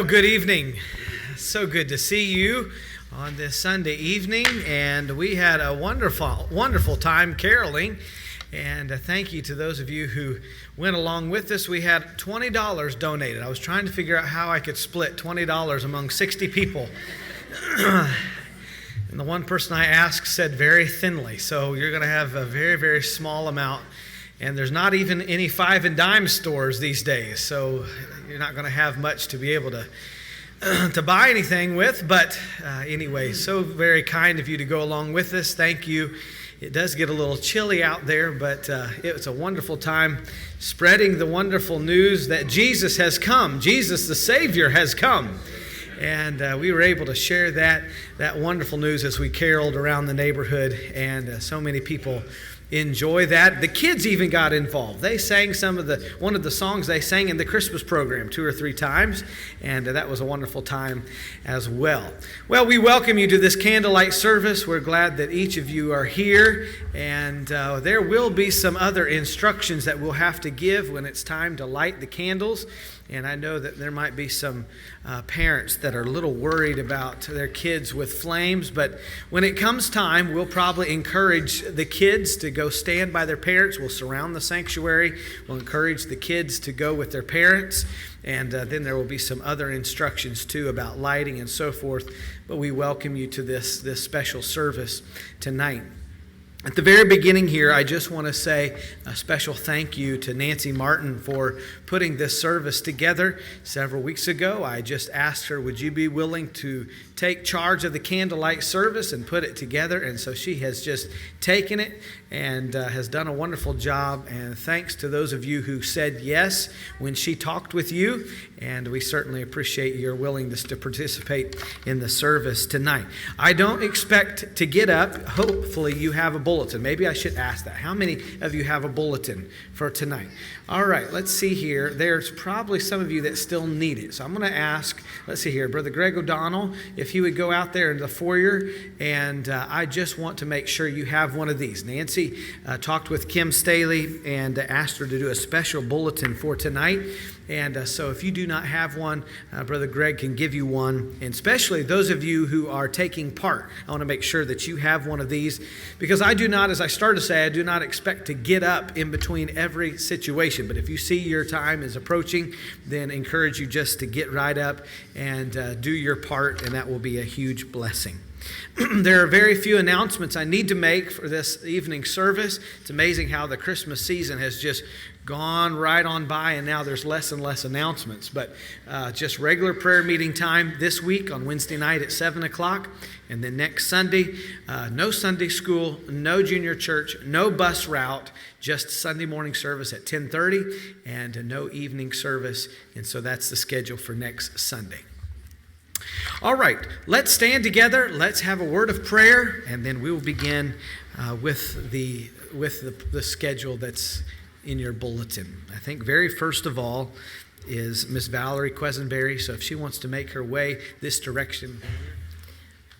Well, good evening. So good to see you on this Sunday evening, and we had a wonderful time caroling, and thank you to those of you who went along with us. We had $20 donated. I was trying to figure out how I could split $20 among 60 people, and the one person I asked said very thinly, so you're going to have a very, very small amount. And there's not even any 5 and dime stores these days, so you're not going to have much to be able to buy anything with. But anyway, so very kind of you to go along with us. Thank you. It does get a little chilly out there, but it was a wonderful time spreading the wonderful news that Jesus has come. Jesus, the Savior, has come. And we were able to share that wonderful news as we caroled around the neighborhood, and so many people enjoy that. The kids even got involved. They sang one of the songs they sang in the Christmas program 2 or 3 times, and that was a wonderful time as well. Well, we welcome you to this candlelight service. We're glad that each of you are here, and there will be some other instructions that we'll have to give when it's time to light the candles. And I know that there might be some parents that are a little worried about their kids with flames, but when it comes time, we'll probably encourage the kids to go stand by their parents. We'll surround the sanctuary. We'll encourage the kids to go with their parents, and then there will be some other instructions too about lighting and so forth. But we welcome you to this special service tonight. At the very beginning here, I just want to say a special thank you to Nancy Martin for putting this service together. Several weeks ago, I just asked her, would you be willing to take charge of the candlelight service and put it together? And so she has just taken it and has done a wonderful job. And thanks to those of you who said yes when she talked with you. And we certainly appreciate your willingness to participate in the service tonight. I don't expect to get up. Hopefully you have a bulletin. Maybe I should ask that. How many of you have a bulletin for tonight? All right, let's see here. There's probably some of you that still need it. So I'm going to ask, let's see here, Brother Greg O'Donnell, if he would go out there in the foyer, and I just want to make sure you have one of these. Nancy talked with Kim Staley and asked her to do a special bulletin for tonight. And so if you do not have one, Brother Greg can give you one. And especially those of you who are taking part, I want to make sure that you have one of these, because I do not, as I started to say, I do not expect to get up in between every situation. But if you see your time is approaching, then encourage you just to get right up and do your part, and that will be a huge blessing. There are very few announcements I need to make for this evening service. It's amazing how the Christmas season has just gone right on by, and now there's less and less announcements. But just regular prayer meeting time this week on Wednesday night at 7 o'clock. And then next Sunday, no Sunday school, no junior church, no bus route, just Sunday morning service at 10:30 and no evening service. And so that's the schedule for next Sunday. All right, let's stand together. Let's have a word of prayer, and then we will begin with the schedule that's in your bulletin. I think very first of all is Miss Valerie Quesenberry. So if she wants to make her way this direction.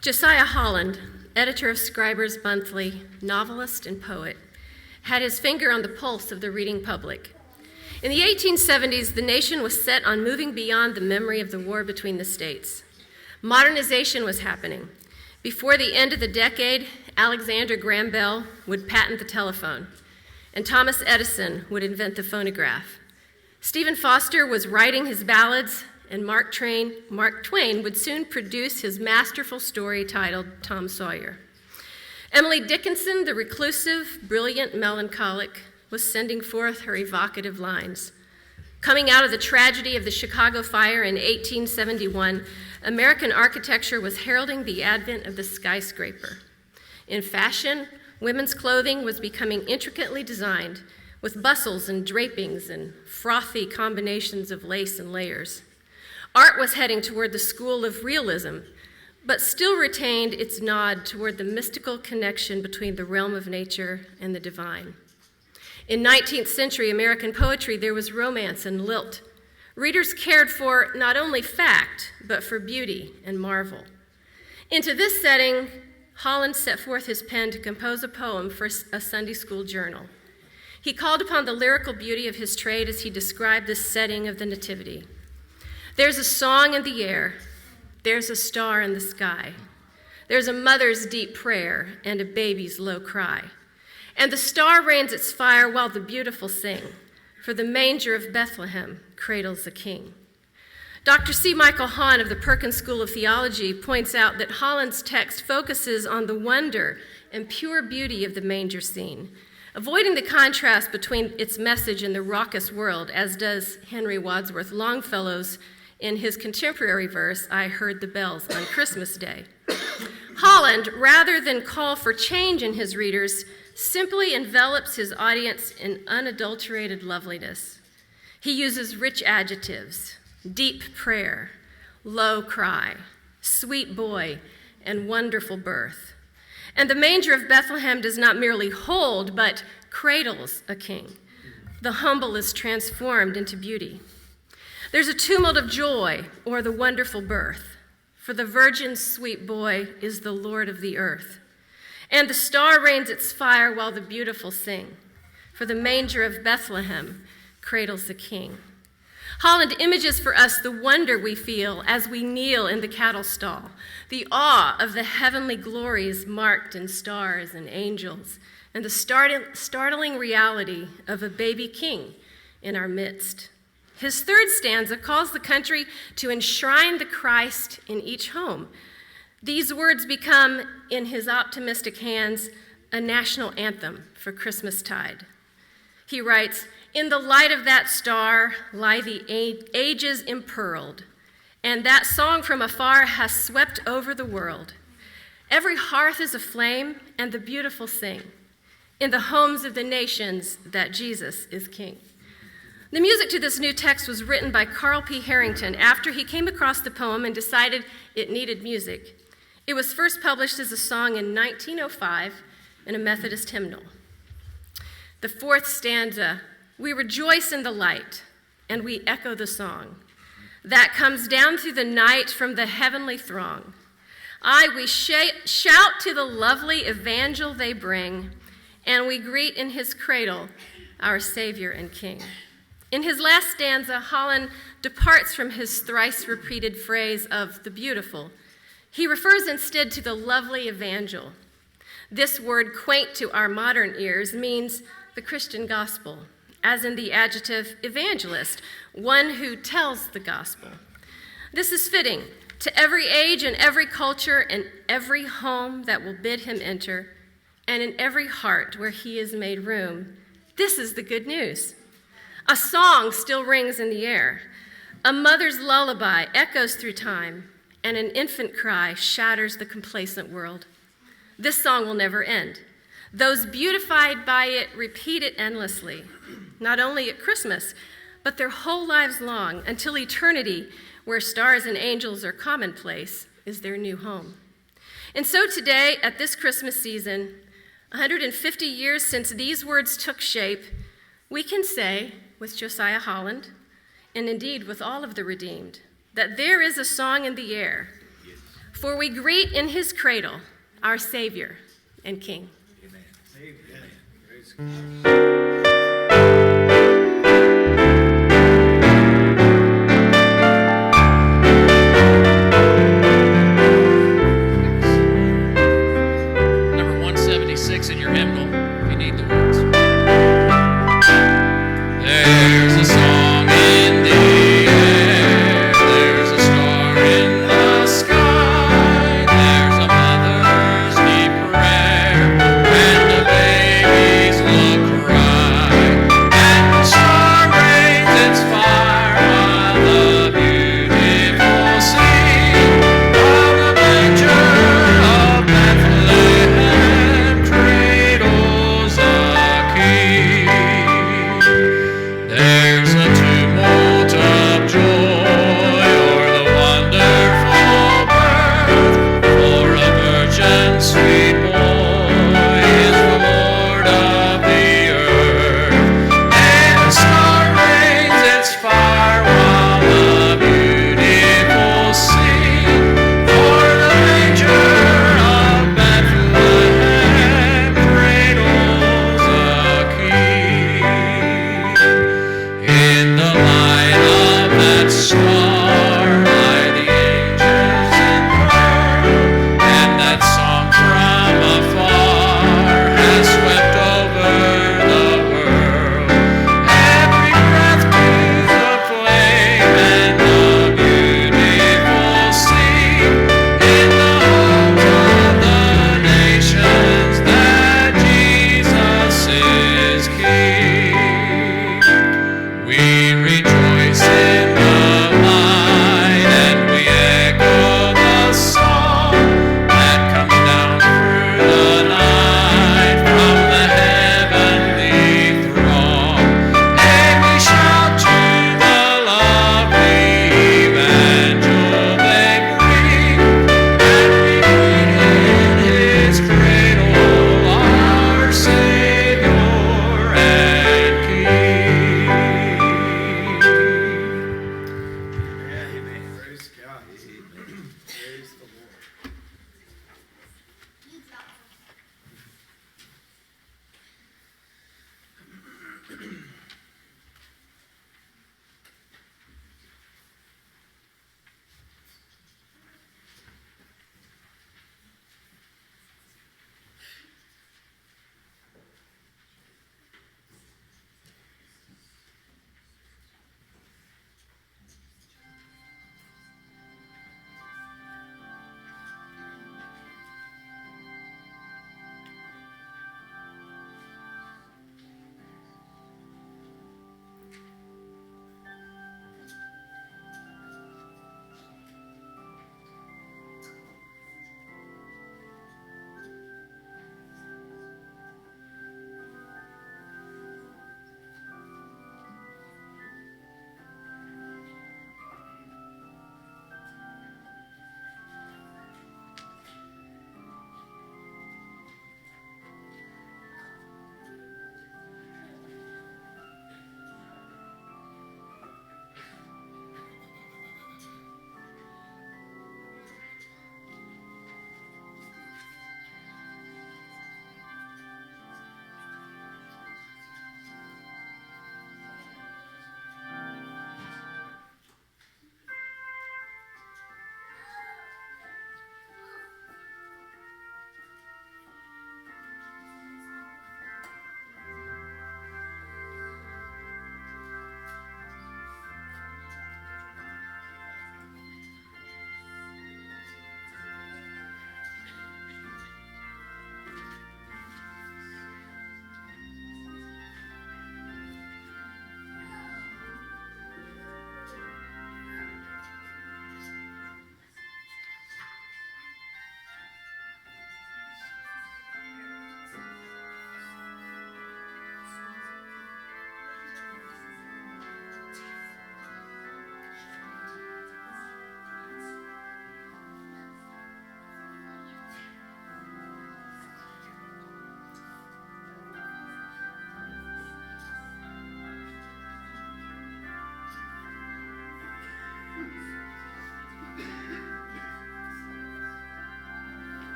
Josiah Holland, editor of Scribner's Monthly, novelist and poet, had his finger on the pulse of the reading public. In the 1870s, the nation was set on moving beyond the memory of the war between the states. Modernization was happening. Before the end of the decade, Alexander Graham Bell would patent the telephone, and Thomas Edison would invent the phonograph. Stephen Foster was writing his ballads, and Mark Twain would soon produce his masterful story titled Tom Sawyer. Emily Dickinson, the reclusive, brilliant melancholic, was sending forth her evocative lines. Coming out of the tragedy of the Chicago fire in 1871, American architecture was heralding the advent of the skyscraper. In fashion, women's clothing was becoming intricately designed, with bustles and drapings and frothy combinations of lace and layers. Art was heading toward the school of realism, but still retained its nod toward the mystical connection between the realm of nature and the divine. In 19th century American poetry, there was romance and lilt. Readers cared for not only fact, but for beauty and marvel. Into this setting, Holland set forth his pen to compose a poem for a Sunday school journal. He called upon the lyrical beauty of his trade as he described this setting of the Nativity. There's a song in the air. There's a star in the sky. There's a mother's deep prayer and a baby's low cry. And the star rains its fire while the beautiful sing, for the manger of Bethlehem cradles a king. Dr. C. Michael Hahn of the Perkins School of Theology points out that Holland's text focuses on the wonder and pure beauty of the manger scene, avoiding the contrast between its message and the raucous world, as does Henry Wadsworth Longfellow's in his contemporary verse, I Heard the Bells on Christmas Day. Holland, rather than call for change in his readers, simply envelops his audience in unadulterated loveliness. He uses rich adjectives, deep prayer, low cry, sweet boy, and wonderful birth. And the manger of Bethlehem does not merely hold, but cradles a king. The humble is transformed into beauty. There's a tumult of joy, or the wonderful birth, for the virgin's sweet boy is the Lord of the earth. And the star rains its fire while the beautiful sing, for the manger of Bethlehem cradles the king. Holland images for us the wonder we feel as we kneel in the cattle stall, the awe of the heavenly glories marked in stars and angels, and the startling reality of a baby king in our midst. His third stanza calls the country to enshrine the Christ in each home. These words become, in his optimistic hands, a national anthem for Christmastide. He writes, "In the light of that star lie the ages impearled, and that song from afar has swept over the world. Every hearth is aflame, and the beautiful sing, in the homes of the nations that Jesus is King." The music to this new text was written by Carl P. Harrington after he came across the poem and decided it needed music. It was first published as a song in 1905 in a Methodist hymnal. The fourth stanza, "We rejoice in the light, and we echo the song that comes down through the night from the heavenly throng. Aye, we shout to the lovely evangel they bring, and we greet in his cradle our Savior and King." In his last stanza, Holland departs from his thrice-repeated phrase of the beautiful. He refers instead to the lovely evangel. This word, quaint to our modern ears, means the Christian gospel, as in the adjective evangelist, one who tells the gospel. This is fitting to every age and every culture and every home that will bid him enter, and in every heart where he is made room. This is the good news. A song still rings in the air. A mother's lullaby echoes through time, and an infant cry shatters the complacent world. This song will never end. Those beautified by it repeat it endlessly, not only at Christmas, but their whole lives long, until eternity, where stars and angels are commonplace, is their new home. And so today, at this Christmas season, 150 years since these words took shape, we can say, with Josiah Holland, and indeed with all of the redeemed, that there is a song in the air, for we greet in his cradle our Savior and King. Amen. Amen. Number 176 in your hymnal, if you need the words. There's a song in the air, there's a star in the sky, there's a mother's deep prayer, and a baby's low cry, and the star rains its fire while the beautiful sing, while the manger of Bethlehem cradles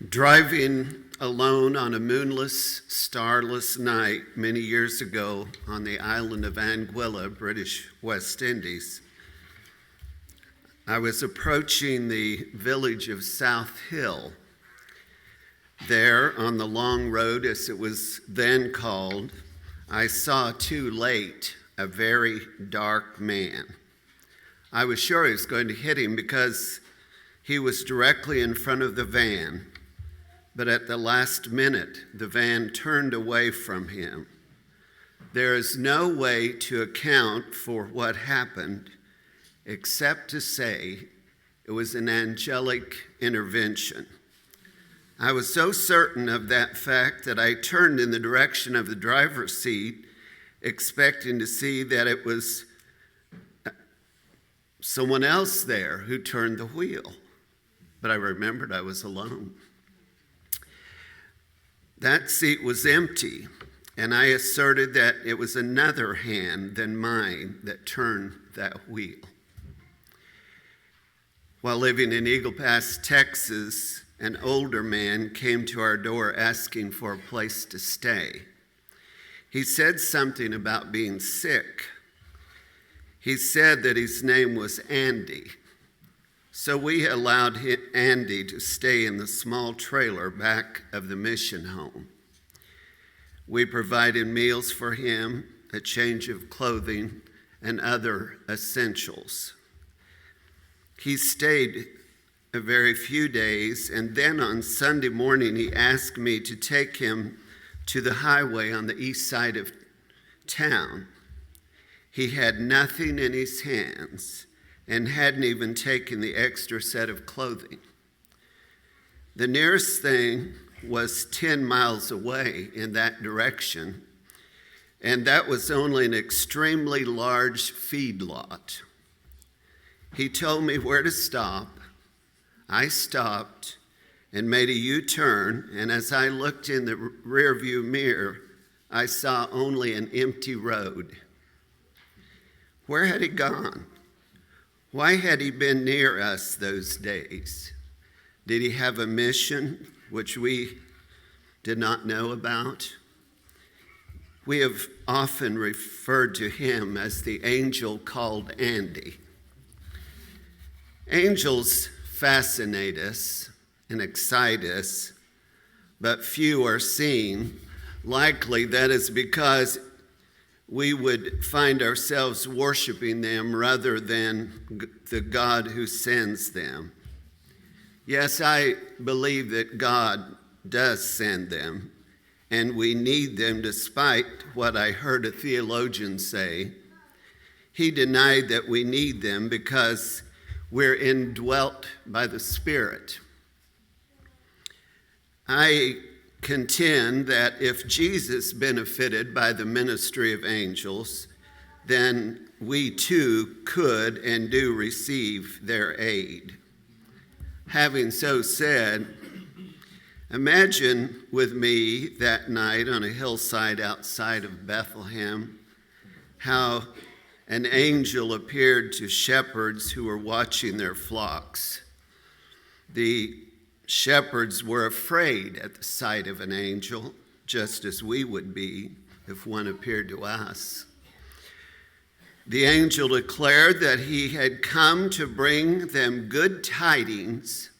Driving alone on a moonless, starless night many years ago on the island of Anguilla, British West Indies, I was approaching the village of South Hill. There, on the long road, as it was then called, I saw too late a very dark man. I was sure he was going to hit him because he was directly in front of the van. But at the last minute, the van turned away from him. There is no way to account for what happened except to say it was an angelic intervention. I was so certain of that fact that I turned in the direction of the driver's seat, expecting to see that it was someone else there who turned the wheel. But I remembered I was alone. That seat was empty, and I asserted that it was another hand than mine that turned that wheel. While living in Eagle Pass, Texas, an older man came to our door asking for a place to stay. He said something about being sick. He said that his name was Andy. So we allowed Andy to stay in the small trailer back of the mission home. We provided meals for him, a change of clothing, and other essentials. He stayed a very few days, and then on Sunday morning he asked me to take him to the highway on the east side of town. He had nothing in his hands and hadn't even taken the extra set of clothing. The nearest thing was 10 miles away in that direction, and that was only an extremely large feedlot. He told me where to stop. I stopped and made a U-turn, and as I looked in the rearview mirror, I saw only an empty road. Where had he gone? Why had he been near us those days? Did he have a mission which we did not know about? We have often referred to him as the angel called Andy. Angels fascinate us and excite us, but few are seen. Likely that is because we would find ourselves worshiping them rather than the God who sends them. Yes, I believe that God does send them, and we need them despite what I heard a theologian say. He denied that we need them because we're indwelt by the Spirit. I contend that if Jesus benefited by the ministry of angels, then we too could and do receive their aid. Having so said, imagine with me that night on a hillside outside of Bethlehem how an angel appeared to shepherds who were watching their flocks. The shepherds were afraid at the sight of an angel, just as we would be if one appeared to us. The angel declared that he had come to bring them good tidings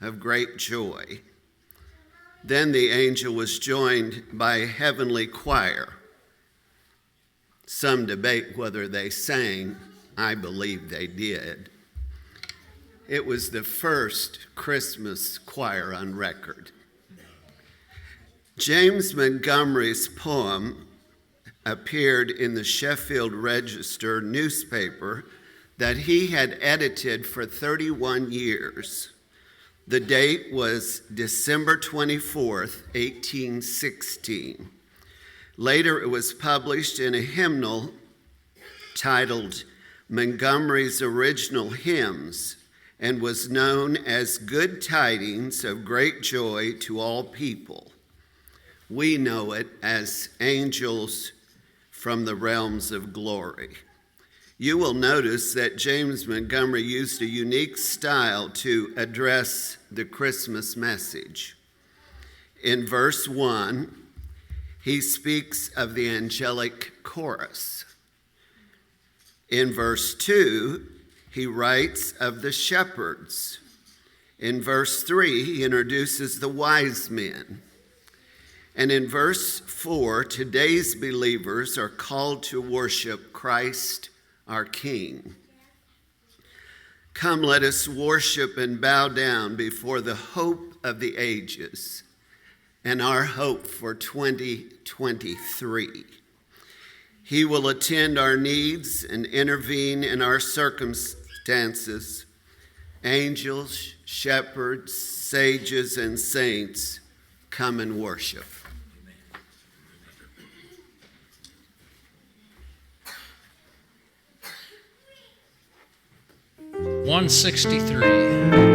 of great joy. Then the angel was joined by a heavenly choir. Some debate whether they sang. I believe they did. It was the first Christmas choir on record. James Montgomery's poem appeared in the Sheffield Register newspaper that he had edited for 31 years. The date was December 24th, 1816. Later, it was published in a hymnal titled Montgomery's Original Hymns, and was known as Good Tidings of Great Joy to All People. We know it as Angels from the Realms of Glory. You will notice that James Montgomery used a unique style to address the Christmas message. In verse 1, he speaks of the angelic chorus. In verse 2, he writes of the shepherds. In verse 3, he introduces the wise men. And in verse 4, today's believers are called to worship Christ our King. Come, let us worship and bow down before the hope of the ages and our hope for 2023. He will attend our needs and intervene in our circumstances. Angels, shepherds, sages, and saints, come and worship. 163.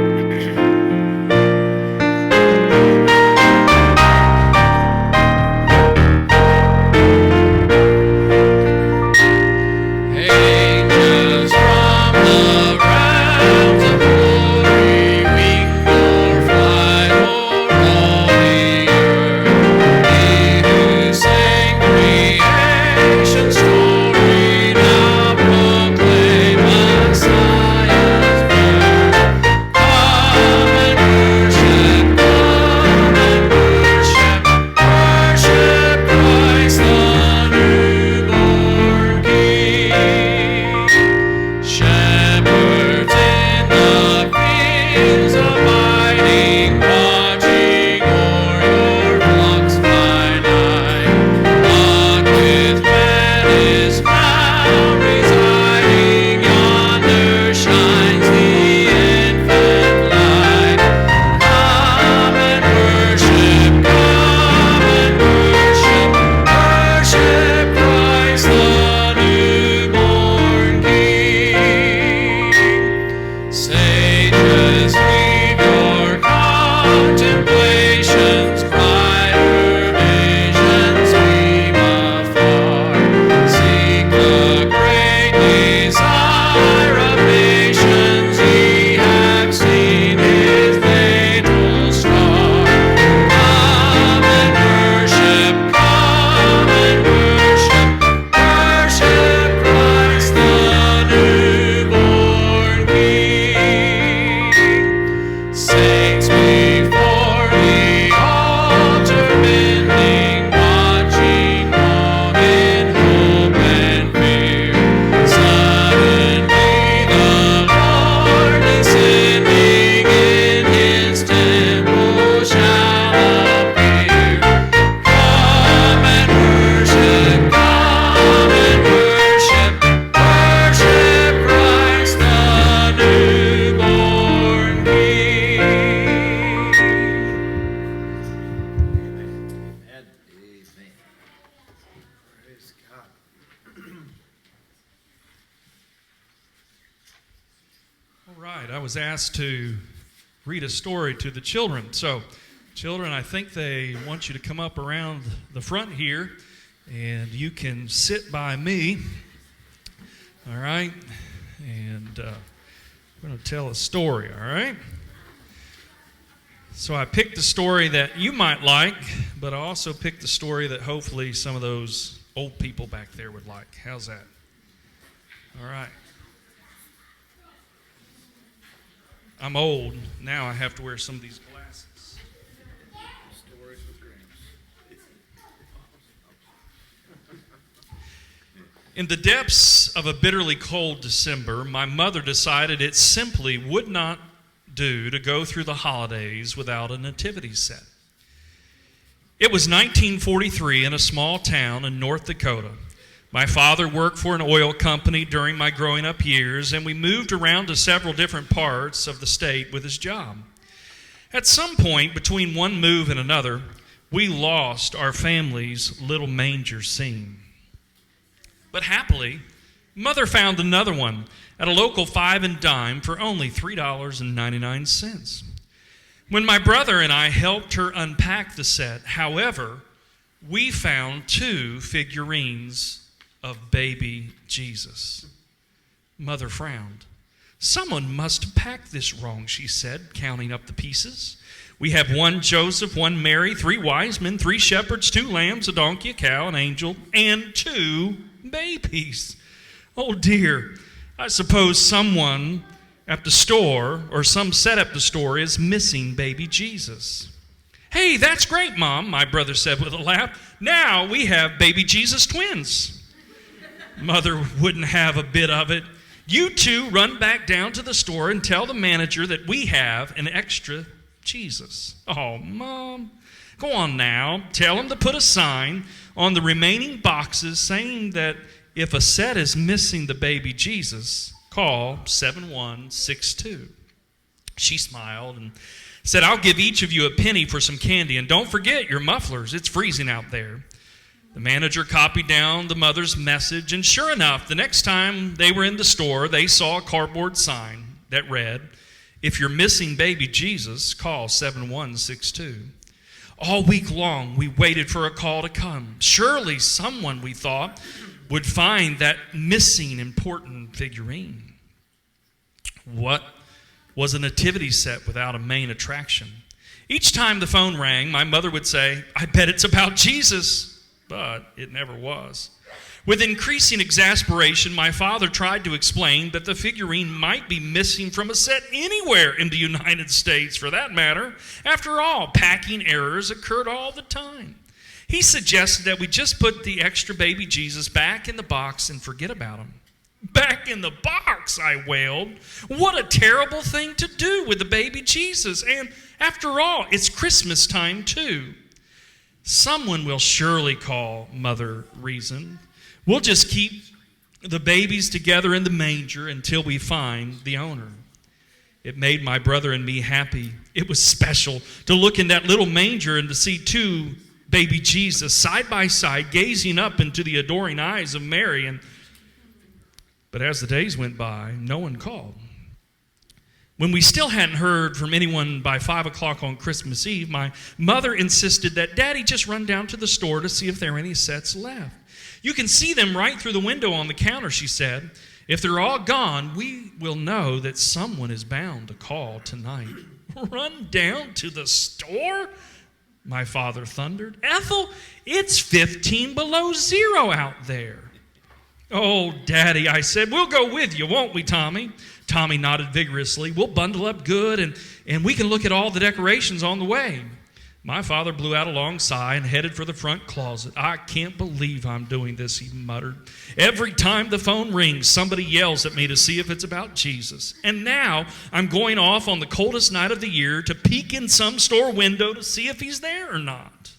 Was asked to read a story to the children. So, children, I think they want you to come up around the front here, and you can sit by me. All right? And we're going to tell a story, all right? So I picked a story that you might like, but I also picked a story that hopefully some of those old people back there would like. How's that? All right. I'm old. Now I have to wear some of these glasses. In the depths of a bitterly cold December, my mother decided it simply would not do to go through the holidays without a nativity set. It was 1943 in a small town in North Dakota. My father worked for an oil company during my growing up years, and we moved around to several different parts of the state with his job. At some point between one move and another, we lost our family's little manger scene. But happily, Mother found another one at a local 5 and dime for only $3.99. When my brother and I helped her unpack the set, however, we found 2 figurines of baby Jesus. Mother frowned. Someone must have packed this wrong, she said, counting up the pieces. We have 1 Joseph, 1 Mary, 3 wise men, 3 shepherds, 2 lambs, a donkey, a cow, an angel, and 2 babies. Oh dear, I suppose someone at the store, or some set up the store, is missing baby Jesus. Hey, that's great, Mom, my brother said with a laugh. Now we have baby Jesus twins. Mother wouldn't have a bit of it. You two run back down to the store and tell the manager that we have an extra Jesus. Oh, Mom. Go on now. Tell him to put a sign on the remaining boxes saying that if a set is missing the baby Jesus, call 7162. She smiled and said, I'll give each of you a penny for some candy, and don't forget your mufflers. It's freezing out there. The manager copied down the mother's message, and sure enough, the next time they were in the store, they saw a cardboard sign that read, if you're missing baby Jesus, call 7162. All week long, we waited for a call to come. Surely someone, we thought, would find that missing important figurine. What was a nativity set without a main attraction? Each time the phone rang, my mother would say, I bet it's about Jesus. But it never was. With increasing exasperation, my father tried to explain that the figurine might be missing from a set anywhere in the United States, for that matter. After all, packing errors occurred all the time. He suggested that we just put the extra baby Jesus back in the box and forget about him. Back in the box, I wailed. What a terrible thing to do with the baby Jesus. And after all, it's Christmas time too. Someone will surely call, Mother reasoned. We'll just keep the babies together in the manger until we find the owner. It made my brother and me happy. It was special to look in that little manger and to see 2 baby Jesus side by side gazing up into the adoring eyes of Mary. But as the days went by, no one called. When we still hadn't heard from anyone by 5 o'clock on Christmas Eve, my mother insisted that Daddy just run down to the store to see if there are any sets left. You can see them right through the window on the counter, she said. If they're all gone, we will know that someone is bound to call tonight. Run down to the store? My father thundered. Ethel, it's 15 below zero out there. Oh, Daddy, I said, we'll go with you, won't we, Tommy? Tommy nodded vigorously. We'll bundle up good, and we can look at all the decorations on the way. My father blew out a long sigh and headed for the front closet. I can't believe I'm doing this, he muttered. Every time the phone rings, somebody yells at me to see if it's about Jesus. And now I'm going off on the coldest night of the year to peek in some store window to see if he's there or not.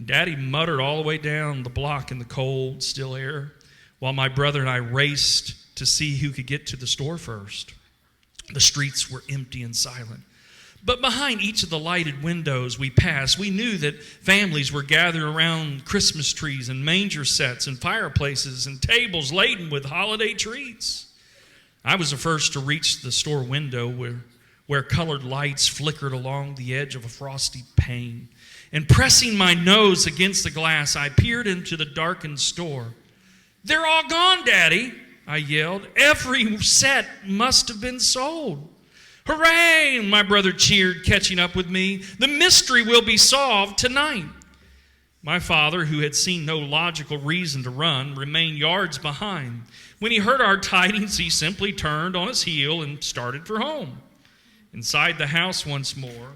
Daddy muttered all the way down the block in the cold, still air, while my brother and I raced to see who could get to the store first. The streets were empty and silent. But behind each of the lighted windows we passed, we knew that families were gathered around Christmas trees and manger sets and fireplaces and tables laden with holiday treats. I was the first to reach the store window where colored lights flickered along the edge of a frosty pane. And pressing my nose against the glass, I peered into the darkened store. They're all gone, Daddy, I yelled. Every set must have been sold. Hooray, my brother cheered, catching up with me. The mystery will be solved tonight. My father, who had seen no logical reason to run, remained yards behind. When he heard our tidings, he simply turned on his heel and started for home. Inside the house once more,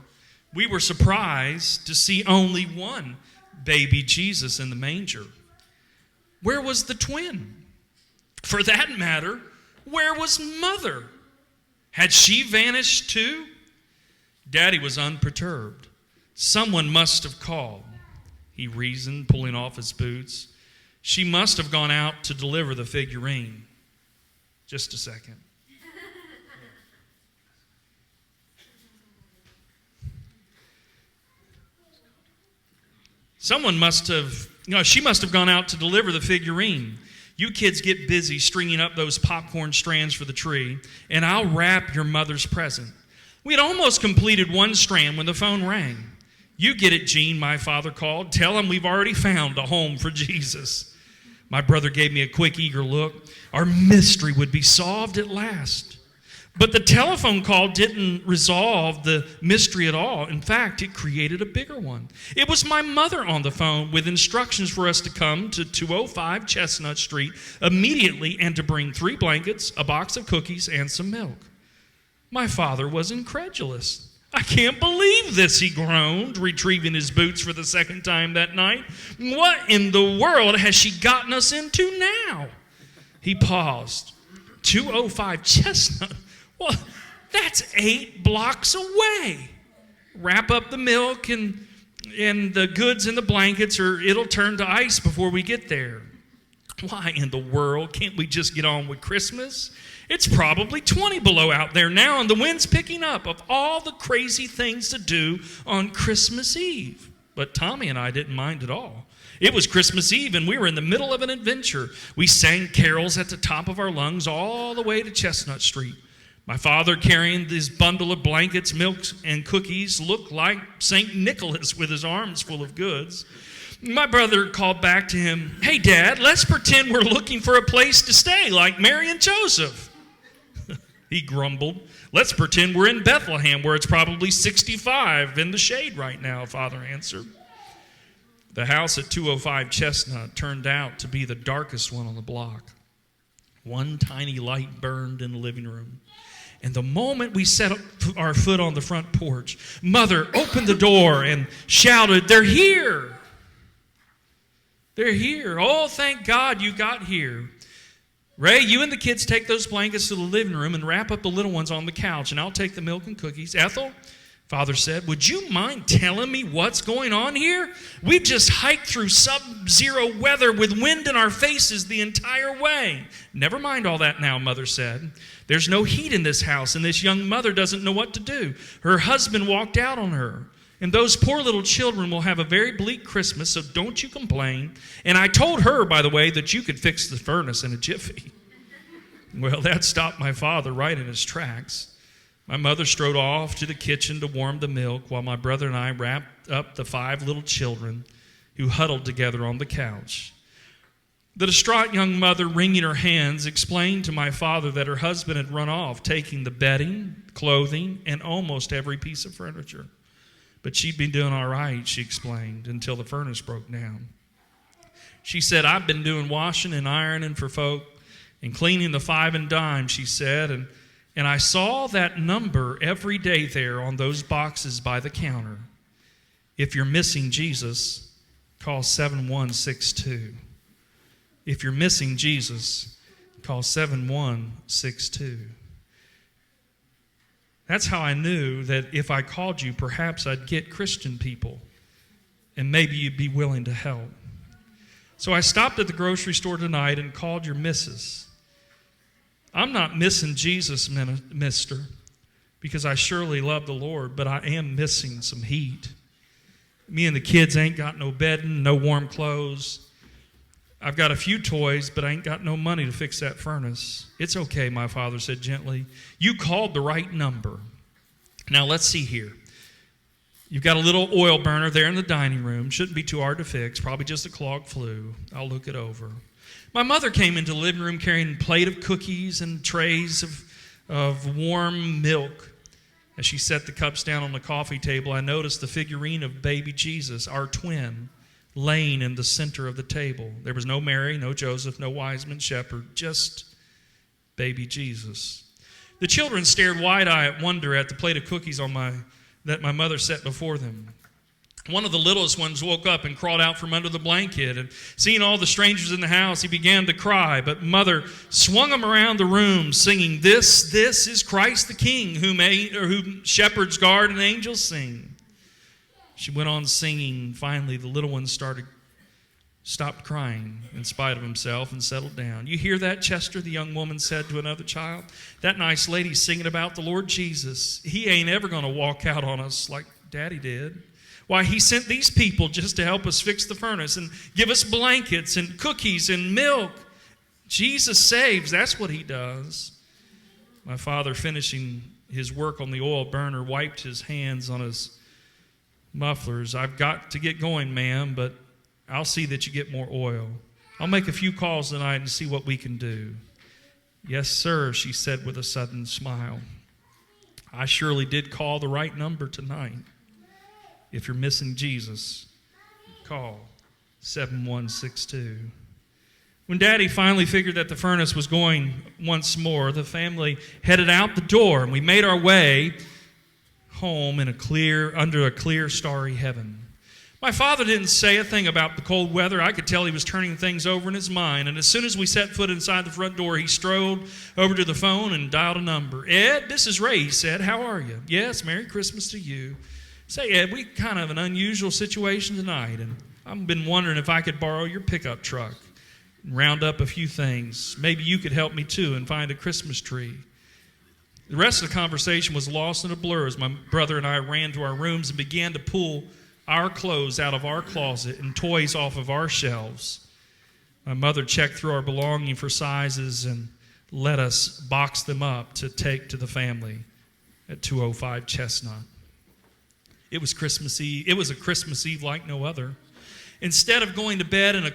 we were surprised to see only one baby Jesus in the manger. Where was the twin? For that matter, where was Mother? Had she vanished too? Daddy was unperturbed. Someone must have called, he reasoned, pulling off his boots. She must have gone out to deliver the figurine. Just a second. She must have gone out to deliver the figurine. You kids get busy stringing up those popcorn strands for the tree, and I'll wrap your mother's present. We had almost completed one strand when the phone rang. You get it, Gene, my father called. Tell him we've already found a home for Jesus. My brother gave me a quick, eager look. Our mystery would be solved at last. But the telephone call didn't resolve the mystery at all. In fact, it created a bigger one. It was my mother on the phone with instructions for us to come to 205 Chestnut Street immediately and to bring 3 blankets, a box of cookies, and some milk. My father was incredulous. "I can't believe this," he groaned, retrieving his boots for the second time that night. "What in the world has she gotten us into now?" He paused. 205 Chestnut? Well, that's 8 blocks away. Wrap up the milk and the goods in the blankets, or it'll turn to ice before we get there. Why in the world can't we just get on with Christmas? It's probably 20 below out there now, and the wind's picking up. Of all the crazy things to do on Christmas Eve. But Tommy and I didn't mind at all. It was Christmas Eve, and we were in the middle of an adventure. We sang carols at the top of our lungs all the way to Chestnut Street. My father, carrying this bundle of blankets, milk, and cookies, looked like St. Nicholas with his arms full of goods. My brother called back to him, "Hey, Dad, let's pretend we're looking for a place to stay like Mary and Joseph." He grumbled. "Let's pretend we're in Bethlehem, where it's probably 65 in the shade right now," Father answered. The house at 205 Chestnut turned out to be the darkest one on the block. One tiny light burned in the living room. And the moment we set our foot on the front porch, Mother opened the door and shouted, "They're here! They're here. Oh, thank God you got here. Ray, you and the kids take those blankets to the living room and wrap up the little ones on the couch, and I'll take the milk and cookies. Ethel," Father said, "would you mind telling me what's going on here? We've just hiked through sub-zero weather with wind in our faces the entire way." "Never mind all that now," Mother said. "There's no heat in this house, and this young mother doesn't know what to do. Her husband walked out on her. And those poor little children will have a very bleak Christmas, so don't you complain. And I told her, by the way, that you could fix the furnace in a jiffy." Well, that stopped my father right in his tracks. My mother strode off to the kitchen to warm the milk, while my brother and I wrapped up the 5 little children who huddled together on the couch. The distraught young mother, wringing her hands, explained to my father that her husband had run off, taking the bedding, clothing, and almost every piece of furniture. But she'd been doing all right, she explained, until the furnace broke down. She said, "I've been doing washing and ironing for folk and cleaning the 5 and dime," she said, and I saw that number every day there on those boxes by the counter. If you're missing Jesus, call 7162. If you're missing Jesus, call 7162. That's how I knew that if I called you, perhaps I'd get Christian people, and maybe you'd be willing to help. So I stopped at the grocery store tonight and called your missus. I'm not missing Jesus, mister, because I surely love the Lord, but I am missing some heat. Me and the kids ain't got no bedding, no warm clothes. I've got a few toys, but I ain't got no money to fix that furnace. "It's okay," my father said gently. "You called the right number. Now let's see here. You've got a little oil burner there in the dining room. Shouldn't be too hard to fix. Probably just a clogged flue. I'll look it over." My mother came into the living room carrying a plate of cookies and trays of warm milk. As she set the cups down on the coffee table, I noticed the figurine of baby Jesus, our twin, laying in the center of the table. There was no Mary, no Joseph, no wise men, shepherd, just baby Jesus. The children stared wide-eyed wonder at the plate of cookies that my mother set before them. One of the littlest ones woke up and crawled out from under the blanket, and seeing all the strangers in the house, he began to cry. But Mother swung him around the room, singing, This is Christ the King, whom shepherds guard and angels sing." She went on singing. Finally, the little one stopped crying in spite of himself and settled down. "You hear that, Chester?" the young woman said to another child. "That nice lady's singing about the Lord Jesus. He ain't ever going to walk out on us like Daddy did. Why, he sent these people just to help us fix the furnace and give us blankets and cookies and milk. Jesus saves. That's what he does." My father, finishing his work on the oil burner, wiped his hands on his mufflers. "I've got to get going, ma'am, but I'll see that you get more oil. I'll make a few calls tonight and see what we can do." "Yes, sir," she said with a sudden smile. "I surely did call the right number tonight. If you're missing Jesus, call 7162. When Daddy finally figured that the furnace was going once more, the family headed out the door, and we made our way home under a clear, starry heaven. My father didn't say a thing about the cold weather. I could tell he was turning things over in his mind, and as soon as we set foot inside the front door, he strode over to the phone and dialed a number. "Ed, this is Ray," he said. "How are you?" "Yes, Merry Christmas to you." "Say, Ed, we kind of an unusual situation tonight, and I've been wondering if I could borrow your pickup truck and round up a few things. Maybe you could help me, too, and find a Christmas tree." The rest of the conversation was lost in a blur as my brother and I ran to our rooms and began to pull our clothes out of our closet and toys off of our shelves. My mother checked through our belongings for sizes and let us box them up to take to the family at 205 Chestnut. It was Christmas Eve. It was a Christmas Eve like no other. Instead of going to bed in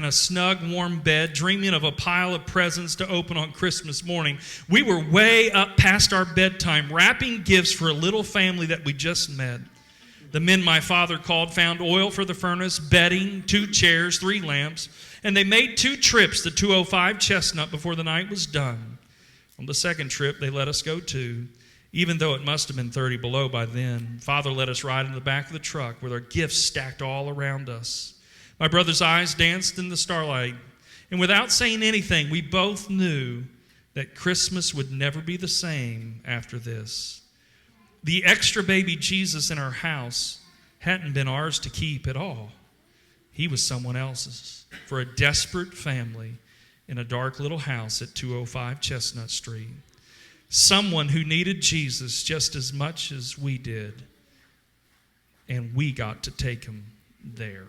a snug, warm bed, dreaming of a pile of presents to open on Christmas morning, we were way up past our bedtime, wrapping gifts for a little family that we just met. The men my father called found oil for the furnace, bedding, 2 chairs, 3 lamps, and they made 2 trips to 205 Chestnut before the night was done. On the second trip, they let us go too, even though it must have been 30 below by then. Father let us ride in the back of the truck with our gifts stacked all around us. My brother's eyes danced in the starlight, and without saying anything, we both knew that Christmas would never be the same after this. The extra baby Jesus in our house hadn't been ours to keep at all. He was someone else's for a desperate family in a dark little house at 205 Chestnut Street. Someone who needed Jesus just as much as we did, and we got to take him there.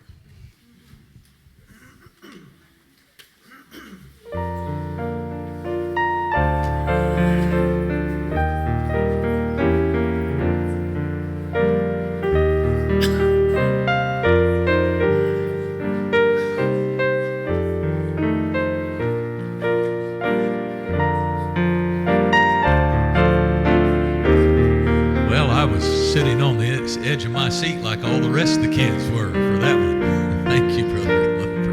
Sitting on the edge of my seat like all the rest of the kids were for that one. Thank you, Brother Lumper.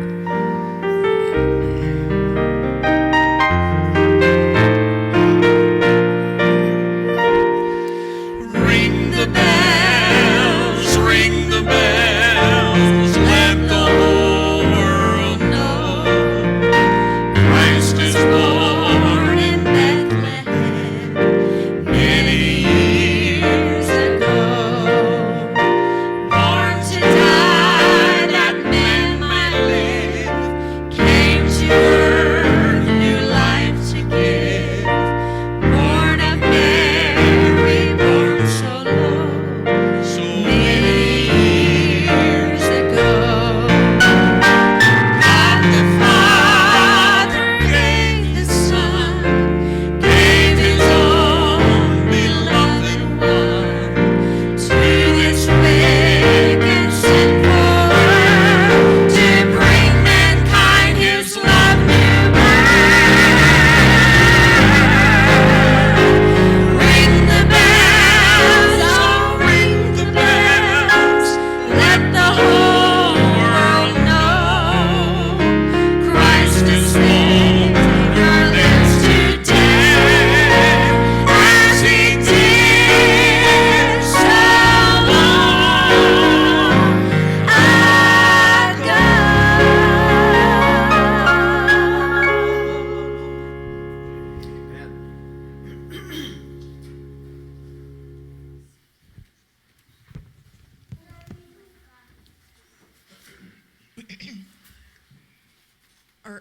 Ring the bells, let the whole world know Christ is born in Bethlehem many years ago. Born to die that men might live, came to earth new life to give. Born of Mary, born so low, so many years ago. God the Father gave the Son, gave His own beloved one to this wicked, sinful world to bring mankind His love new birth. Ring the bells, oh ring the bells, let the whole world know Christ is Savior lives today, as He did so long ago.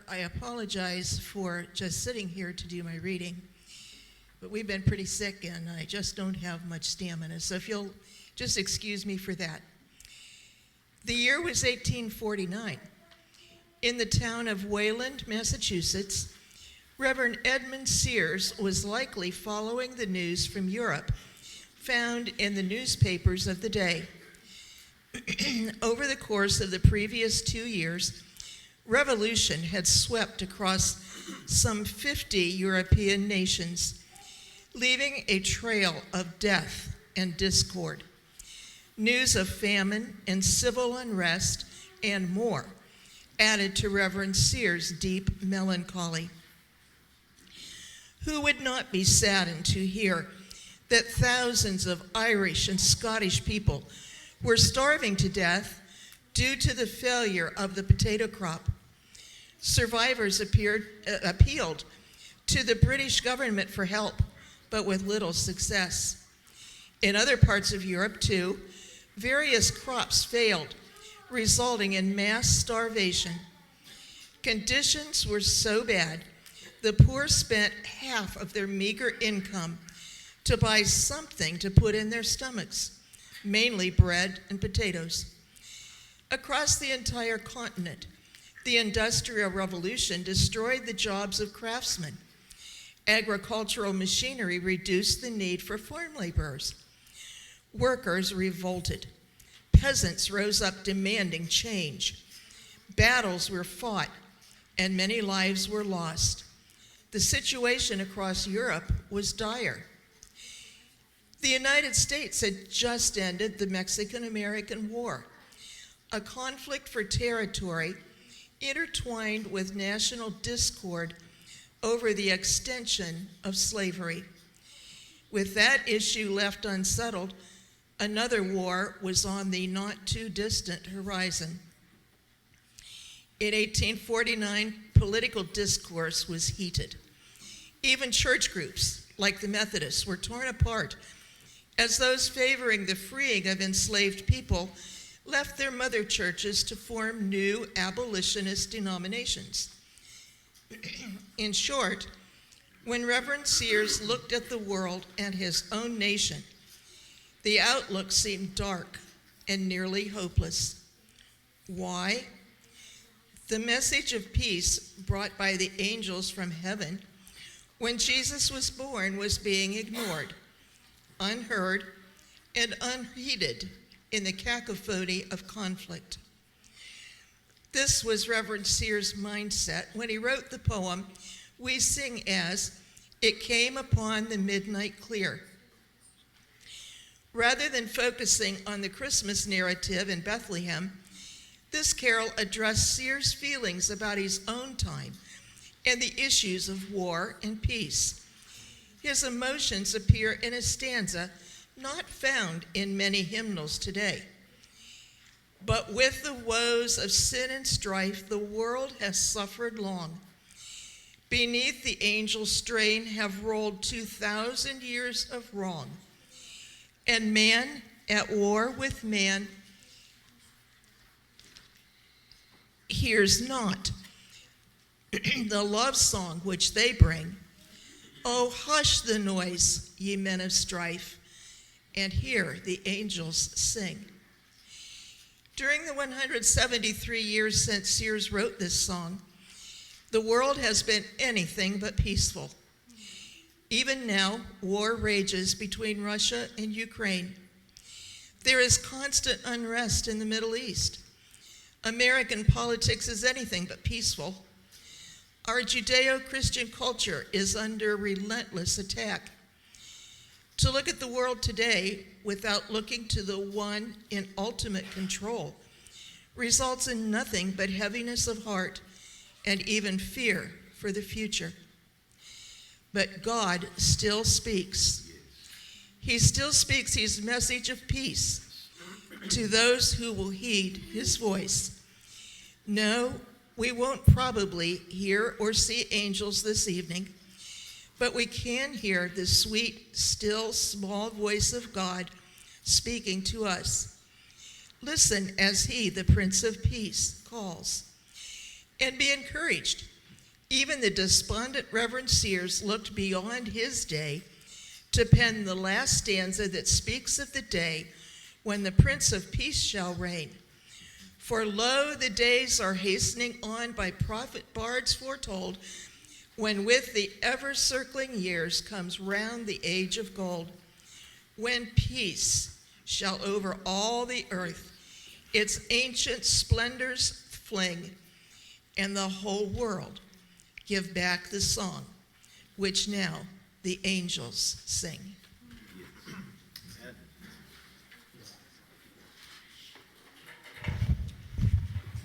I apologize for just sitting here to do my reading, but we've been pretty sick and I just don't have much stamina, so if you'll just excuse me for that. The year was 1849. In the town of Wayland, Massachusetts, Reverend Edmund Sears was likely following the news from Europe found in the newspapers of the day. Over the course of the previous 2 years, Revolution had swept across some 50 European nations, leaving a trail of death and discord. News of famine and civil unrest and more added to Reverend Sears' deep melancholy. Who would not be saddened to hear that thousands of Irish and Scottish people were starving to death due to the failure of the potato crop? Survivors appealed to the British government for help, but with little success. In other parts of Europe, too, various crops failed, resulting in mass starvation. Conditions were so bad, the poor spent half of their meager income to buy something to put in their stomachs, mainly bread and potatoes. Across the entire continent, the Industrial Revolution destroyed the jobs of craftsmen. Agricultural machinery reduced the need for farm laborers. Workers revolted. Peasants rose up demanding change. Battles were fought, and many lives were lost. The situation across Europe was dire. The United States had just ended the Mexican-American War, a conflict for territory intertwined with national discord over the extension of slavery. With that issue left unsettled, another war was on the not-too-distant horizon. In 1849, political discourse was heated. Even church groups, like the Methodists, were torn apart as those favoring the freeing of enslaved people left their mother churches to form new abolitionist denominations. In short, when Reverend Sears looked at the world and his own nation, the outlook seemed dark and nearly hopeless. Why? The message of peace brought by the angels from heaven when Jesus was born was being ignored, unheard, and unheeded in the cacophony of conflict. This was Reverend Sears' mindset when he wrote the poem we sing as "It Came Upon the Midnight Clear." Rather than focusing on the Christmas narrative in Bethlehem, this carol addressed Sears' feelings about his own time and the issues of war and peace. His emotions appear in a stanza not found in many hymnals today. But with the woes of sin and strife, the world has suffered long. Beneath the angel strain have rolled 2,000 years of wrong. And man at war with man hears not the love song which they bring. Oh, hush the noise, ye men of strife, and hear the angels sing. During the 173 years since Sears wrote this song, the world has been anything but peaceful. Even now, war rages between Russia and Ukraine. There is constant unrest in the Middle East. American politics is anything but peaceful. Our Judeo-Christian culture is under relentless attack. To look at the world today without looking to the one in ultimate control results in nothing but heaviness of heart and even fear for the future. But God still speaks. He still speaks his message of peace to those who will heed his voice. No, we won't probably hear or see angels this evening, but we can hear the sweet, still, small voice of God speaking to us. Listen as he, the Prince of Peace, calls. And be encouraged. Even the despondent Reverend Sears looked beyond his day to pen the last stanza that speaks of the day when the Prince of Peace shall reign. For lo, the days are hastening on by prophet bards foretold, when with the ever-circling years comes round the age of gold, when peace shall over all the earth its ancient splendors fling, and the whole world give back the song which now the angels sing.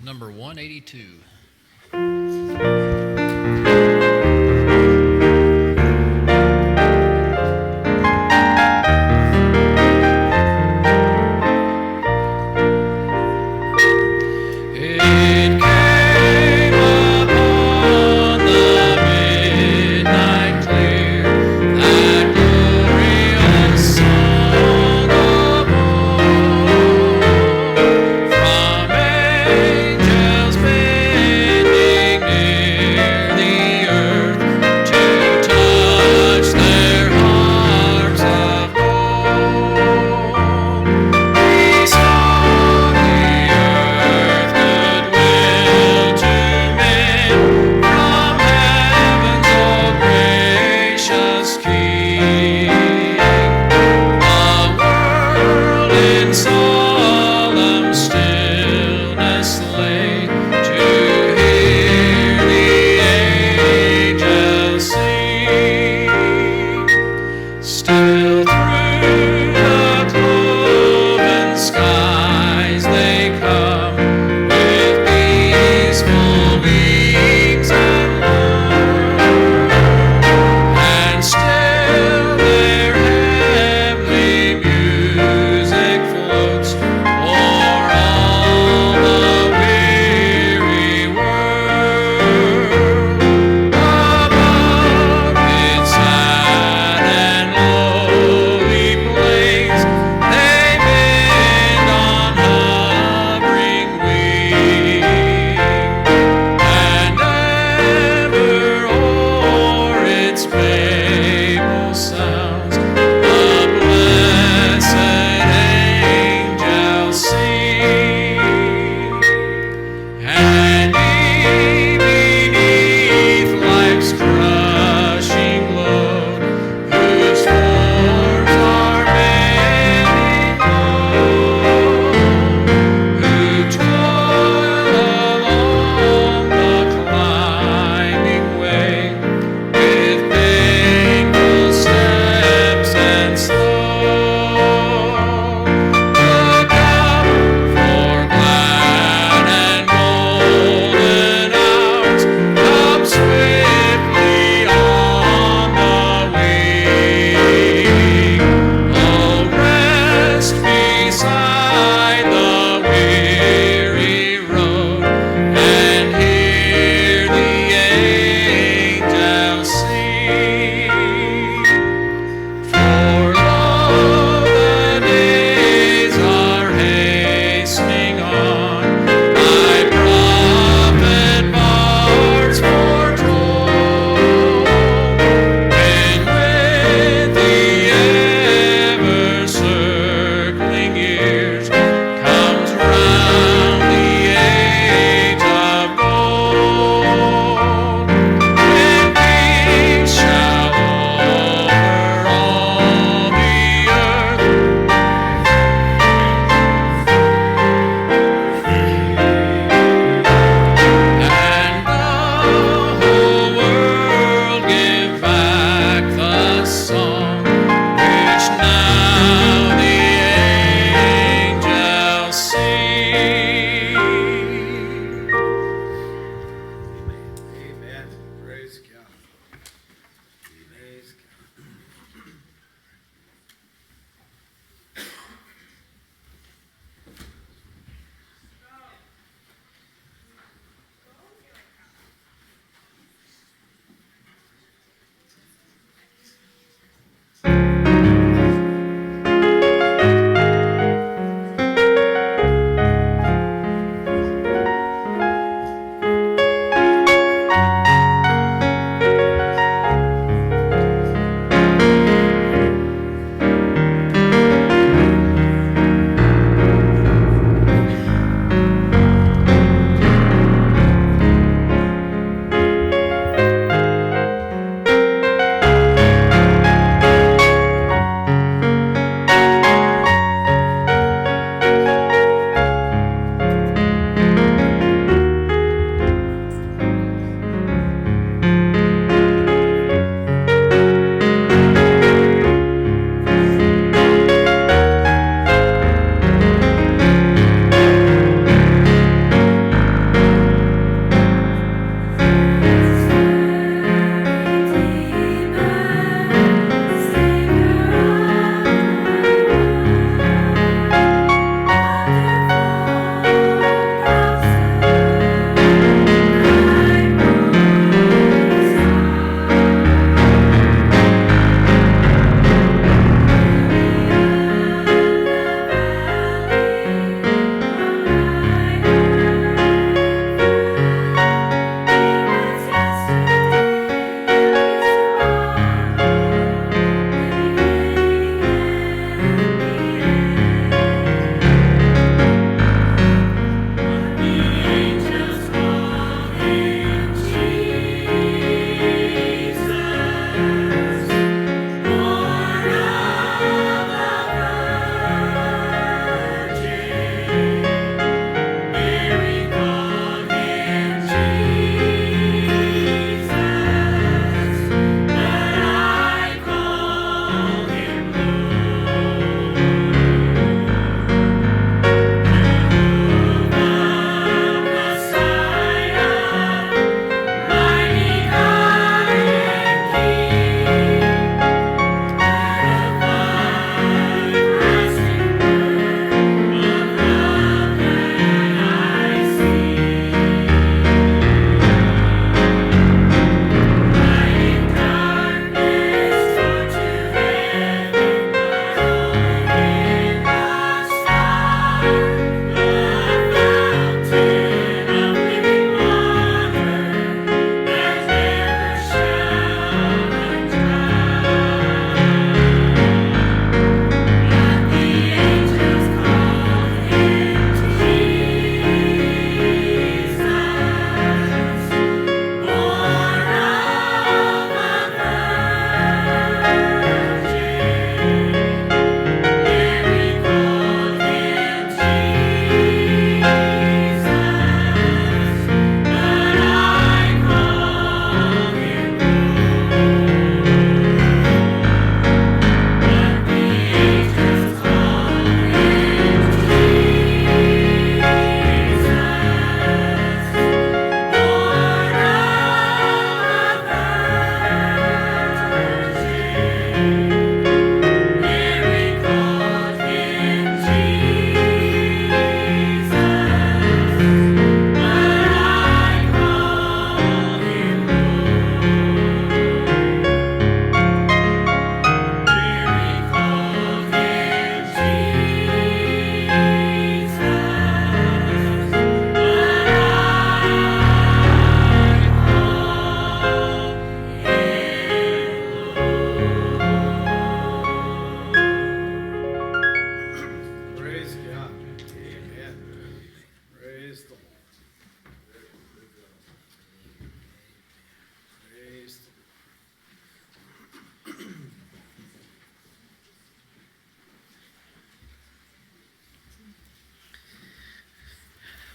Number 182. It came upon the midnight clear, that glorious song of old, from angels bending near.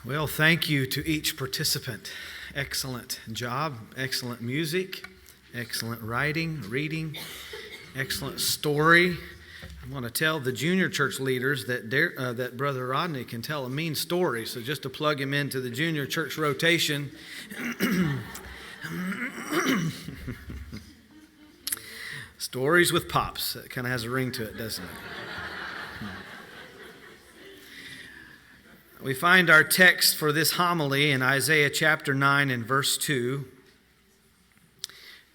Well, thank you to each participant. Excellent job, excellent music, excellent writing, reading, excellent story. I'm going to tell the junior church leaders that Brother Rodney can tell a mean story, so just to plug him into the junior church rotation. Stories with Pops. That kind of has a ring to it, doesn't it? We find our text for this homily in Isaiah chapter 9 and verse 2.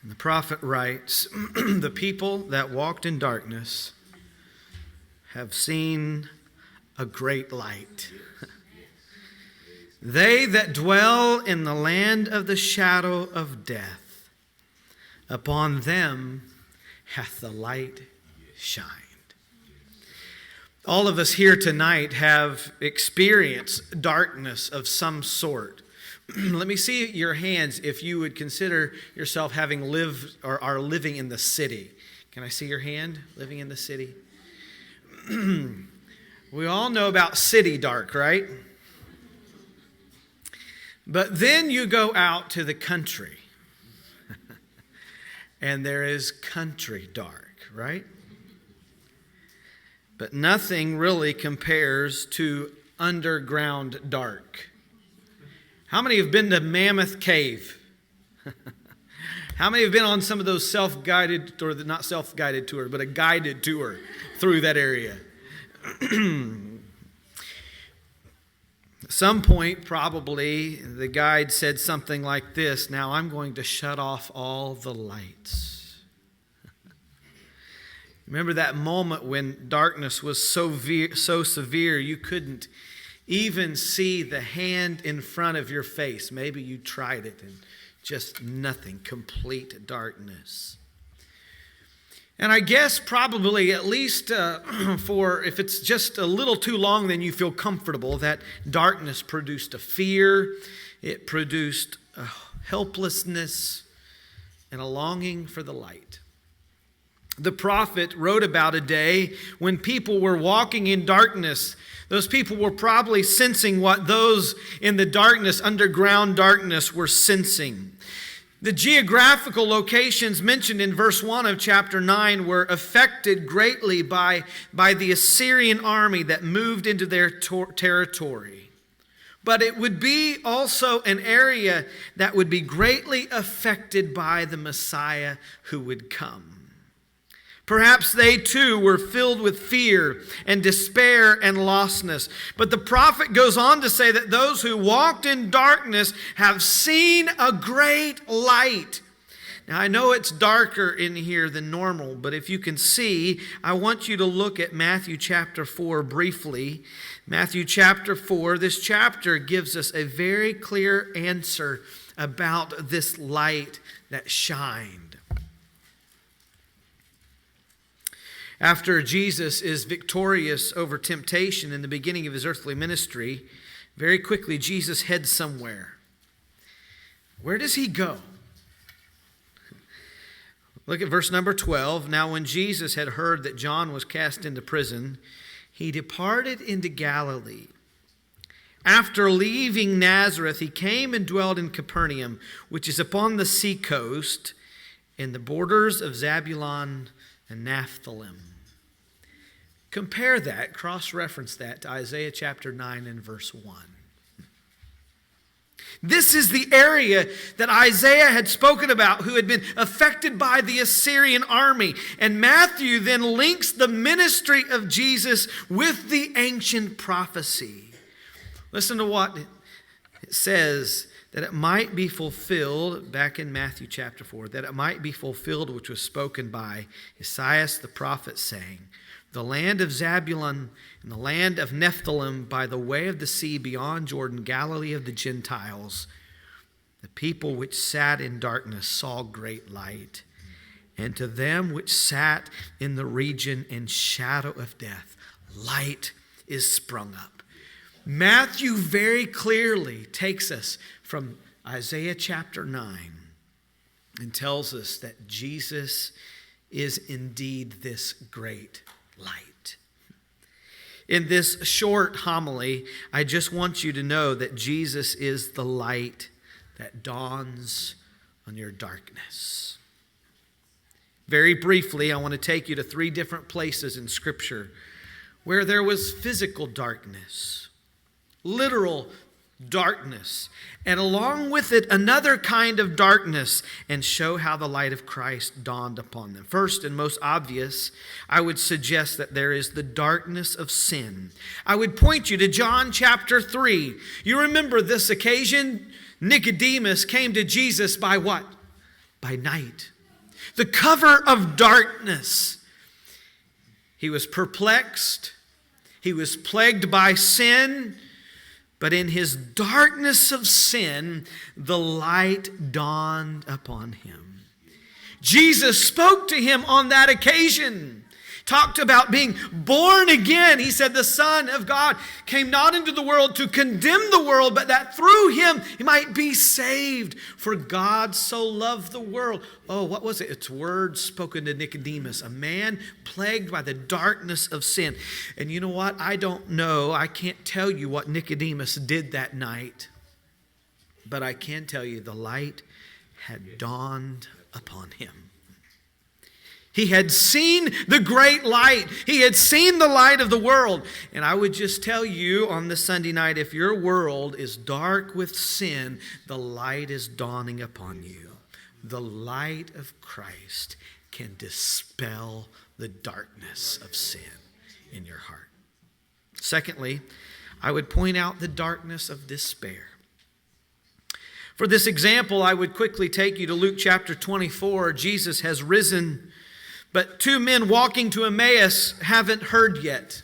And the prophet writes, "The people that walked in darkness have seen a great light. They that dwell in the land of the shadow of death, upon them hath the light shined." All of us here tonight have experienced darkness of some sort. Let me see your hands if you would consider yourself having lived or are living in the city. Can I see your hand, living in the city? We all know about city dark, right? But then you go out to the country, and there is country dark, right? But nothing really compares to underground dark. How many have been to Mammoth Cave? How many have been on some of those self-guided, or not self-guided tours, but a guided tour through that area? At some point, probably, the guide said something like this: "Now I'm going to shut off all the lights." Remember that moment when darkness was so severe you couldn't even see the hand in front of your face. Maybe you tried it and just nothing, complete darkness. And I guess probably at least for if it's just a little too long, then you feel comfortable. That darkness produced a fear, it produced a helplessness and a longing for the light. The prophet wrote about a day when people were walking in darkness. Those people were probably sensing what those in the darkness, underground darkness, were sensing. The geographical locations mentioned in verse 1 of chapter 9 were affected greatly by the Assyrian army that moved into their territory. But it would be also an area that would be greatly affected by the Messiah who would come. Perhaps they too were filled with fear and despair and lostness. But the prophet goes on to say that those who walked in darkness have seen a great light. Now, I know it's darker in here than normal, but if you can see, I want you to look at Matthew chapter 4 briefly. Matthew chapter 4, this chapter gives us a very clear answer about this light that shined. After Jesus is victorious over temptation in the beginning of his earthly ministry, very quickly Jesus heads somewhere. Where does he go? Look at verse number 12. "Now when Jesus had heard that John was cast into prison, he departed into Galilee. After leaving Nazareth, he came and dwelt in Capernaum, which is upon the seacoast, in the borders of Zebulun and Naphtali." Compare that, cross-reference that to Isaiah chapter 9 and verse 1. This is the area that Isaiah had spoken about, who had been affected by the Assyrian army. And Matthew then links the ministry of Jesus with the ancient prophecy. Listen to what it says, that it might be fulfilled, back in Matthew chapter 4, that it might be fulfilled which was spoken by Isaiah the prophet, saying, the land of Zabulon and the land of Nephthalim by the way of the sea beyond Jordan, Galilee of the Gentiles, the people which sat in darkness saw great light. And to them which sat in the region and shadow of death, light is sprung up. Matthew very clearly takes us from Isaiah chapter 9 and tells us that Jesus is indeed this great light. In this short homily, I just want you to know that Jesus is the light that dawns on your darkness. Very briefly, I want to take you to 3 different places in Scripture where there was physical darkness, literal darkness, and along with it another kind of darkness, and show how the light of Christ dawned upon them. First and most obvious, I would suggest that there is the darkness of sin. I would point you to John chapter 3. You remember this occasion? Nicodemus came to Jesus by what? By night. The cover of darkness. He was perplexed. He was plagued by sin. But in his darkness of sin, the light dawned upon him. Jesus spoke to him on that occasion. Talked about being born again. He said the Son of God came not into the world to condemn the world, but that through him he might be saved. For God so loved the world. Oh, what was it? It's words spoken to Nicodemus, a man plagued by the darkness of sin. And you know what? I don't know. I can't tell you what Nicodemus did that night. But I can tell you the light had dawned upon him. He had seen the great light. He had seen the light of the world. And I would just tell you on this Sunday night, if your world is dark with sin, the light is dawning upon you. The light of Christ can dispel the darkness of sin in your heart. Secondly, I would point out the darkness of despair. For this example, I would quickly take you to Luke chapter 24. Jesus has risen, but 2 men walking to Emmaus haven't heard yet.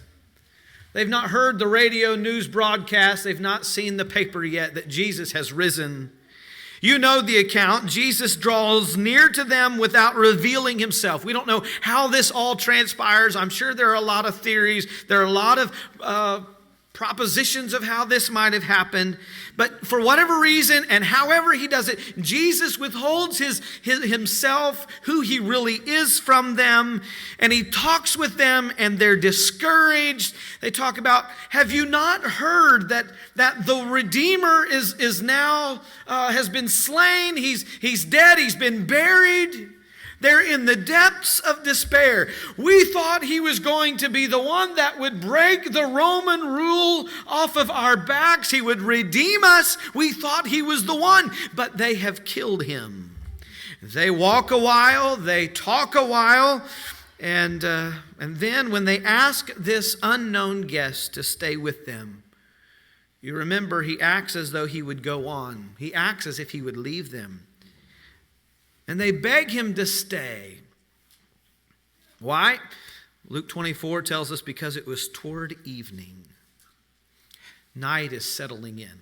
They've not heard the radio news broadcast. They've not seen the paper yet that Jesus has risen. You know the account. Jesus draws near to them without revealing himself. We don't know how this all transpires. I'm sure there are a lot of theories. There are a lot of propositions of how this might have happened. But for whatever reason and however he does it, Jesus withholds himself, who he really is, from them. And he talks with them and they're discouraged. They talk about, have you not heard that the Redeemer is now, has been slain? He's dead. He's been buried. They're in the depths of despair. We thought he was going to be the one that would break the Roman rule off of our backs. He would redeem us. We thought he was the one, but they have killed him. They walk a while, they talk a while, and then when they ask this unknown guest to stay with them, you remember he acts as though he would go on. He acts as if he would leave them. And they beg him to stay. Why? Luke 24 tells us because it was toward evening. Night is settling in.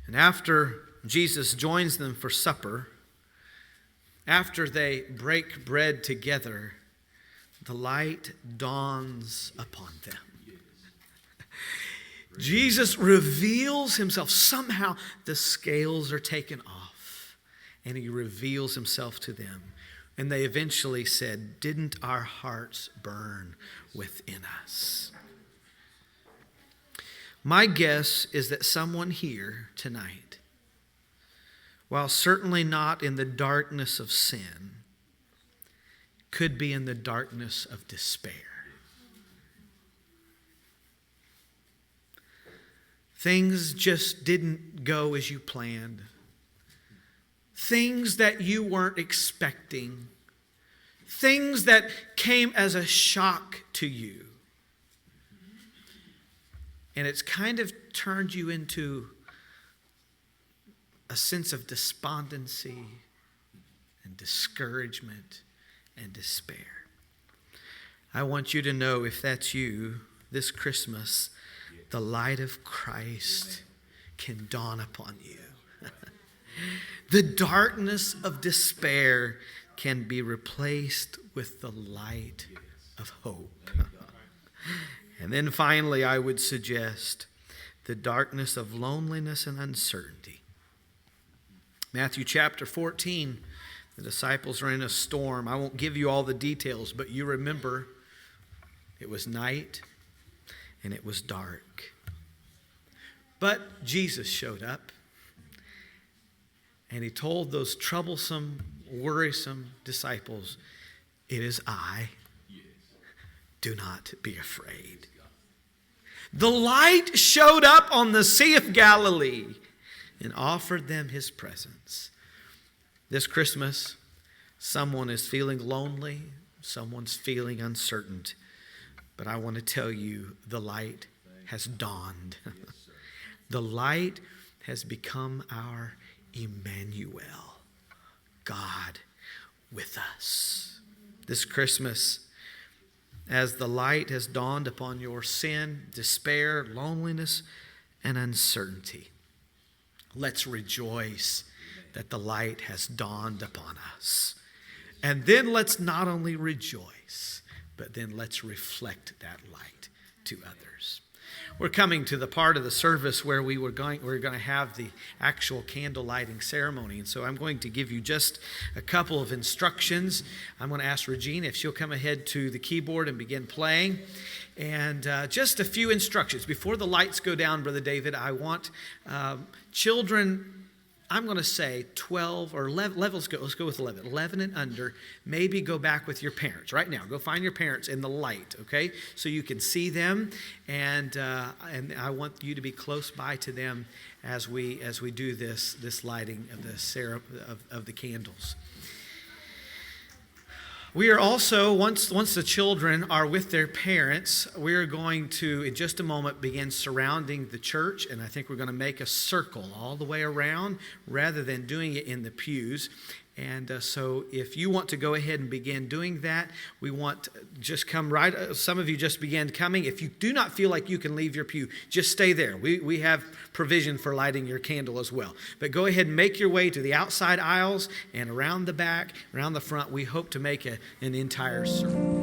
And after Jesus joins them for supper, after they break bread together, the light dawns upon them. Jesus reveals himself. Somehow the scales are taken off. And he reveals himself to them. And they eventually said, didn't our hearts burn within us? My guess is that someone here tonight, while certainly not in the darkness of sin, could be in the darkness of despair. Things just didn't go as you planned. Things that you weren't expecting. Things that came as a shock to you. And it's kind of turned you into a sense of despondency and discouragement and despair. I want you to know, if that's you, this Christmas, the light of Christ can dawn upon you. The darkness of despair can be replaced with the light of hope. And then finally, I would suggest the darkness of loneliness and uncertainty. Matthew chapter 14, the disciples are in a storm. I won't give you all the details, but you remember it was night and it was dark. But Jesus showed up, and he told those troublesome, worrisome disciples, "It is I. Do not be afraid." The light showed up on the Sea of Galilee and offered them his presence. This Christmas, someone is feeling lonely, someone's feeling uncertain. But I want to tell you, the light has dawned. The light has become our Emmanuel, God with us. This Christmas, as the light has dawned upon your sin, despair, loneliness, and uncertainty, let's rejoice that the light has dawned upon us. And then let's not only rejoice, but then let's reflect that light to others. We're coming to the part of the service where we're going to have the actual candle lighting ceremony. And so I'm going to give you just a couple of instructions. I'm going to ask Regina if she'll come ahead to the keyboard and begin playing. And just a few instructions. Before the lights go down, Brother David, I want children, I'm going to say 12 or 11, let's go with 11. 11 and under, maybe go back with your parents. Right now, go find your parents in the light, okay? So you can see them, and I want you to be close by to them as we do this lighting of the candles. We are also, once the children are with their parents, we are going to, in just a moment, begin surrounding the church. And I think we're going to make a circle all the way around rather than doing it in the pews. And so if you want to go ahead and begin doing that, we want just come right. Some of you just began coming. If you do not feel like you can leave your pew, just stay there. We have provision for lighting your candle as well. But go ahead and make your way to the outside aisles and around the back, around the front. We hope to make an entire circle.